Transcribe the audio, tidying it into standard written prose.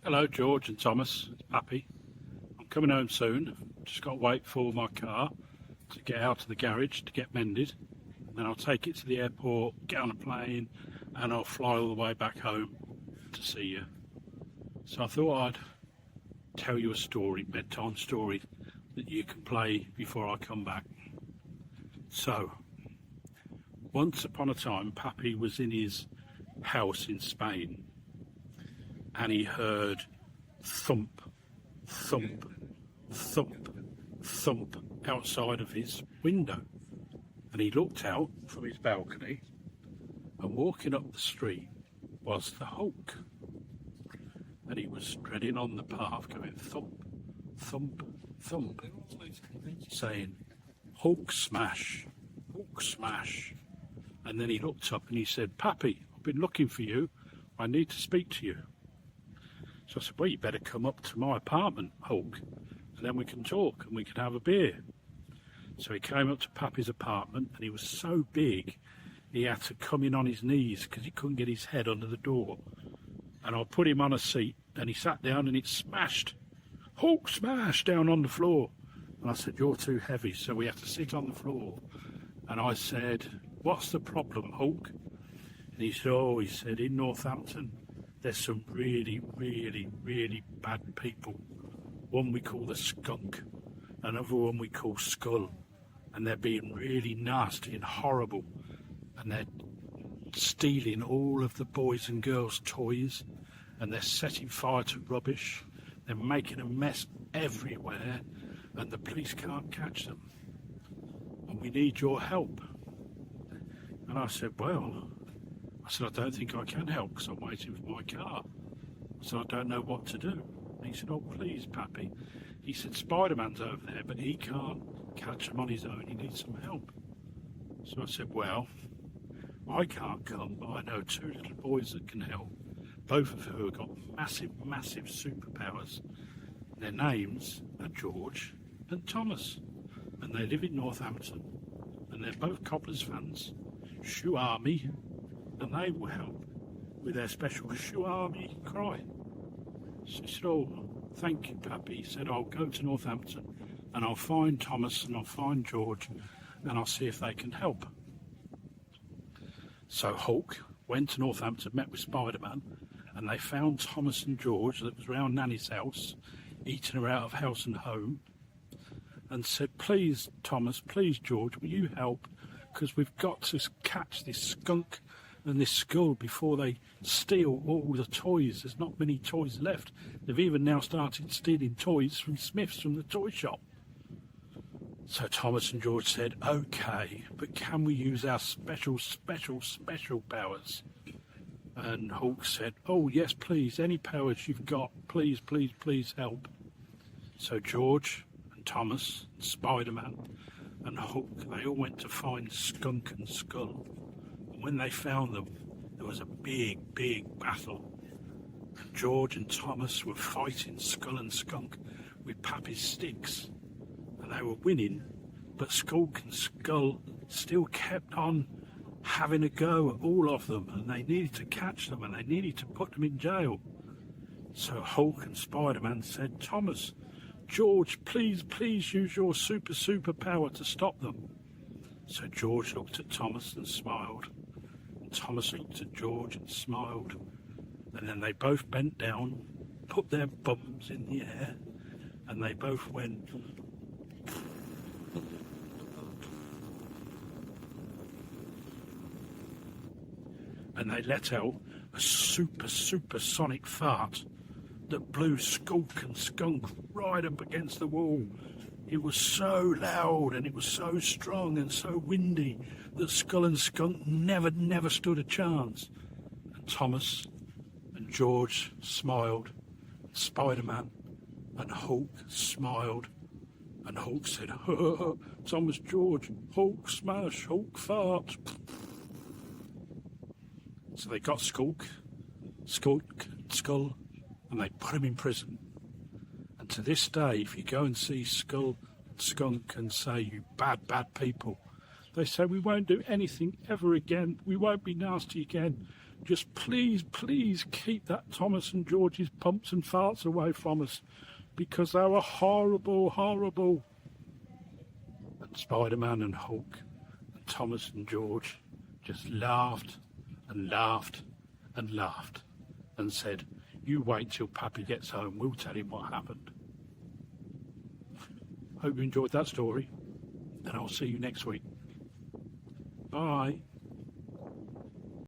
Hello, George and Thomas. It's Pappy. I'm coming home soon. Just got to wait for my car to get out of the garage to get mended. And then I'll take it to the airport, get on a plane, and I'll fly all the way back home to see you. So I thought I'd tell you a story, bedtime story, that you can play before I come back. So, once upon a time, Pappy was in his house in Spain, and he heard thump, thump, thump, thump outside of his window. And he looked out from his balcony, and walking up the street was the Hulk. And he was treading on the path going thump, thump, thump, saying, "Hulk smash, Hulk smash." And then he looked up and he said, "Pappy, I've been looking for you. I need to speak to you." So I said, "Well, you better come up to my apartment, Hulk, and then we can talk and we can have a beer." So he came up to Pappy's apartment, and he was so big he had to come in on his knees because he couldn't get his head under the door. And I put him on a seat, and he sat down, and it smashed. Hulk smashed down on the floor. And I said, "You're too heavy," so we had to sit on the floor. And I said, "What's the problem, Hulk?" And he said, "In Northampton, there's some really, really, really bad people. One we call the Skunk, another one we call Skull, and they're being really nasty and horrible, and they're stealing all of the boys' and girls' toys, and they're setting fire to rubbish. They're making a mess everywhere, and the police can't catch them. And we need your help." And I said, I don't think I can help because I'm waiting for my car. So I don't know what to do. And he said, "Oh, please, Pappy." He said, "Spider-Man's over there, but he can't catch them on his own. He needs some help." So I said, "Well, I can't come, but I know two little boys that can help, both of who have got massive, massive superpowers. Their names are George and Thomas, and they live in Northampton, and they're both Cobblers fans, Shoe Army, and they will help with their special Shoe Army cry." So he said, "Oh, thank you, Pappy." He said, "I'll go to Northampton, and I'll find Thomas, and I'll find George, and I'll see if they can help." So Hulk went to Northampton, met with Spider-Man, and they found Thomas and George that was round Nanny's house, eating her out of house and home, and said, "Please, Thomas, please, George, will you help? Because we've got to catch this Skunk and this Skull before they steal all the toys. There's not many toys left. They've even now started stealing toys from Smith's, from the toy shop." So Thomas and George said, "Okay, but can we use our special powers?" And Hulk said, "Oh, yes, please, any powers you've got, please, please, please help." So George and Thomas and Spider-Man and Hulk, they all went to find Skunk and Skull. And when they found them, there was a big, big battle. And George and Thomas were fighting Skull and Skunk with Pappy's sticks. And they were winning, but Skunk and Skull still kept on having a go at all of them, and they needed to catch them, and they needed to put them in jail. So Hulk and Spider-Man said, "Thomas, George, please, please use your super power to stop them." So George looked at Thomas and smiled, and Thomas looked at George and smiled, and then they both bent down, put their bums in the air, and they both went, and they let out a supersonic fart that blew Skunk and Skunk right up against the wall. It was so loud, and it was so strong and so windy that Skull and Skunk never stood a chance. And Thomas and George smiled, and Spider-Man and Hulk smiled, and Hulk said, "Thomas, George, Hulk smash, Hulk fart." So they got Skunk, Skull, and they put him in prison. And to this day, if you go and see Skull, Skunk, and say, "You bad people," they say, "We won't do anything ever again. We won't be nasty again. just please, please keep that Thomas and George's pumps and farts away from us, because they were horrible, horrible. And Spider-Man and Hulk and Thomas and George just laughed and laughed and laughed and said, you wait till Pappy gets home, we'll tell him what happened. Hope you enjoyed that story, and I'll see you next week. Bye.